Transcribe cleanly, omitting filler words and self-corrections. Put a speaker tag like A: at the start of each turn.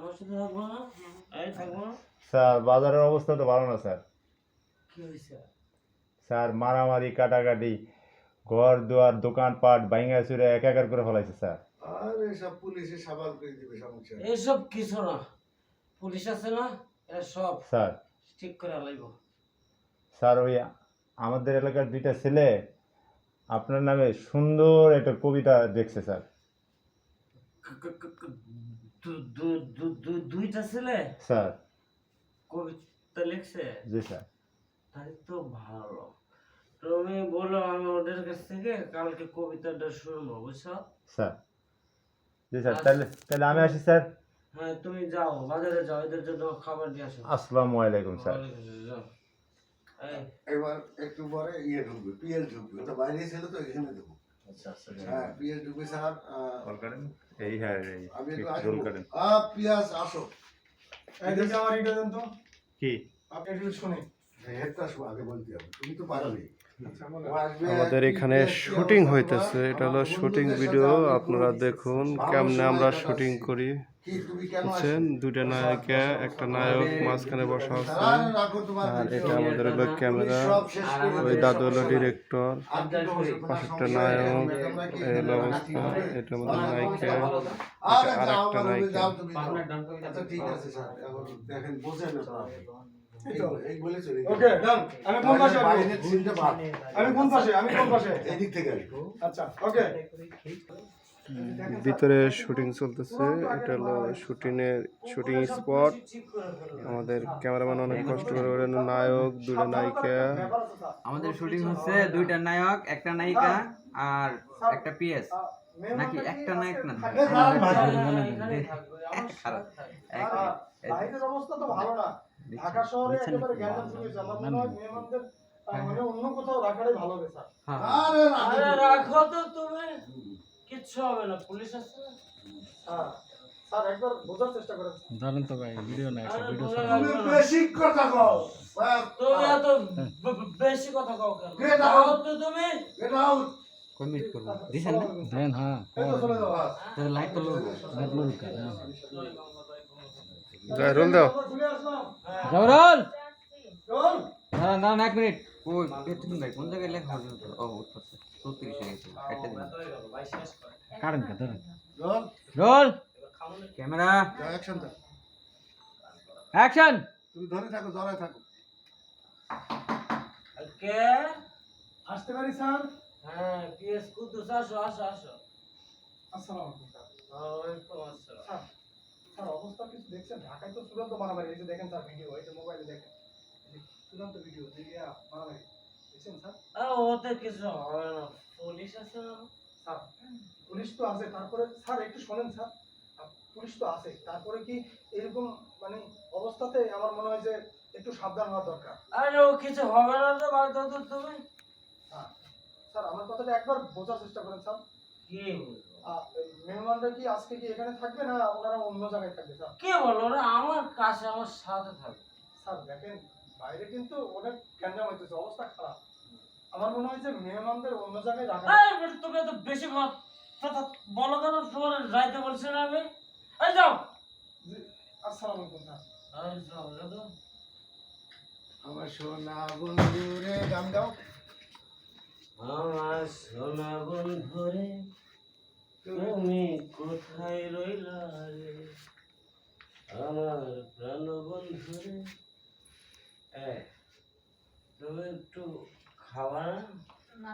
A: আমার সাথে থাকবো না? এই থাকবো না?
B: স্যার বাজারের অবস্থা তো ভালো না স্যার।
A: কি হয়েছে?
B: স্যার মারামারি কাটাকাটি, ঘর দুয়ার দোকানপাট ভাঙা চুরে একাকার করে ফেলাইছে স্যার।
C: আরে সব পুলিশে সাবাল করে দিবে সমস্যা নেই।
A: এসব কিছু না, পুলিশ আছে না, এরা সব
B: স্যার
A: ঠিক করে লাইব।
B: স্যার ওই আমাদের এলাকার দুইটা ছেলে আপনার নামে সুন্দর একটা কবিতা দেখছে স্যার।
A: দুইটা ছেলে
B: স্যার
A: কবিতা লিখছে?
B: জি স্যার।
A: তাই তো ভালো। তুমি বলো, আমি ওদের কাছ থেকে কালকে কবিতাটা শুনবো, বুঝছো?
B: স্যার জি স্যার, তাহলে তাহলে আমি আসি স্যার।
A: হ্যাঁ, তুমি যাও, বাজারে যাও, এদের জন্য খাবার দিয়ে আসো।
B: আসসালামু আলাইকুম স্যার।
A: যাও। এই,
C: এবার একটু পরে ইয়ে ঢুকবে, পিএল ঢুকবে। ওটা বাইরে ছিল তো এখানে দেবো। হ্যাঁ, পিএল ঢুকবে স্যার।
B: কল করেন। এই হ্যাঁ এই
C: আমি একটু
B: রোল
C: আসবো।
B: করেন।
C: পিয়াস আসো।
D: এদিকে আমার এটা দেন তো।
B: কি
D: আপনি একটু শুনে।
C: হেডটা আগে বলতে হবে, তুমি তো পারোনি।
E: আমাদের এখানে শুটিং হইতেছে, এটা হলো শুটিং ভিডিও। আপনারা দেখুন কেমনে আমরা শুটিং করি। বুঝছেন, দুইটা নায়িকা একটা নায়ক মাঝখানে বসা আছে, আর এটা আমাদের হলো ক্যামেরা, ওই দাদু হলো ডিরেক্টর, পাশেরটা নায়ক, এই হলো অবস্থা। এটা আমাদের নায়িকা, এটা আরেকটা নায়িকা।
C: আচ্ছা ঠিক আছে স্যার, এখন দেখেন বোঝেন এই বলেছে
D: ওকে ডান। আমি কোন পাশে আসবো?
C: বাইরের সিনটা বাদ।
D: আমি কোন পাশে? আমি কোন পাশে?
C: এদিক থেকে আসবো।
D: আচ্ছা ওকে।
E: ভিতরে শুটিং চলতেছে, এটা হলো শুটিং স্পট। আমাদের ক্যামেরাম্যান অনেক কষ্ট করে ওরেন, নায়ক দুইটা নায়িকা।
F: আমাদের শুটিং হচ্ছে দুইটা নায়ক, একটা নায়িকা আর একটা পিএস। নাকি একটা নায়ক না, খারাপ।
D: বাইরের অবস্থা তো ভালো না। ঢাকা শহরে একেবারে গ্যাঞ্জাম শুরু হয়েছে। আমার মনে হয় মেহমানদের মানে অন্য কোথাও রাখাটাই ভালো হবে স্যার।
A: আরে রাখো তো তুমি, কিচ্ছু হবে না, পুলিশ আছে না?
D: হ্যাঁ স্যার একবার বোঝার চেষ্টা করেন।
G: ধরেন তো ভাই, ভিডিও না, একটা ভিডিও
C: তুমি বেশি কথা কও।
A: তুমি এত বেশি কথা কও কেন?
C: Get
A: যাও
C: out!
A: তো তুমি।
C: Get out!
F: কমিট করব দিছেন না?
G: দেন। হ্যাঁ
C: এই তো চলে যাও।
F: তাহলে লাইট তো লোক
E: যাই রোল দাও।
D: চলে আসলাম।
G: জবরল
D: চল।
G: দাঁড়ান 1 মিনিট।
F: ওই পেটুন ভাই কোন জায়গায় লেখা হবে? ও উঠছে 34 এ গেছে, কাটতে দিন।
G: কারেন কা ধরেন।
C: চল।
G: রোল
F: ক্যামেরা
C: অ্যাকশন দাও।
G: অ্যাকশন।
C: তুমি ধরে থাকো, ধরে থাকো।
A: কে?
D: আসতে পারি স্যার?
A: হ্যাঁ, পিএস কুদ্দুস, আসো আসো আসো।
D: আসসালামু আলাইকুম স্যার।
A: ওয়ালাইকুম আসসালাম।
D: স্যার, স্যার অবস্থা কিছু দেখছেন? ঢাকায় তো চূড়ান্ত মারামারি। এই যে দেখেন স্যার ভিডিও, এই যে মোবাইলে দেখেন। এই যে চূড়ান্ত ভিডিও, যে মারামারি। দেখছেন স্যার?
A: ওতে কিছু হবে না, পুলিশ আছে না?
D: স্যার পুলিশ তো আছে, তারপরে স্যার একটু শোনেন স্যার। পুলিশ তো আছে, তারপরে কি এরকম মানে অবস্থাতে আমার মনে হয় যে একটু সাবধান হওয়া দরকার।
A: আরে ও কিছু হবে না তো, বাদ দাও তো তুমি।
D: স্যার, স্যার আমার কথাটা একবার বোঝার চেষ্টা করেন স্যার।
A: কি
D: মেহমানরা কি আজকে কি এখানে থাকবে না ওনারা অন্য জায়গায় থাকবে স্যার?
A: কে বলো না? আমার কাছে, আমার সাথে থাকবে।
D: স্যার দেখেন বাইরে কিন্তু অনেক গ্যাঞ্জাম হইতেছে, অবস্থা খারাপ। আমার মনে হয় যে মেহমানদের অন্য জায়গায় রাখা।
A: এই বেটা, তুমি এত বেশি কথা বলো কেন? তোমার যাইতে বলছি না আমি? এই যাও।
D: আসসালামু আলাইকুম স্যার।
A: এই যাও, যাও।
C: আমার সোনা বন্ধু রে, গান গাও।
A: আমার সোনা বন্ধু রে, তুমি কোথায় রইলা রে? আমার প্রাণ বন্ধু রে। তুমি একটু খাওয়া না?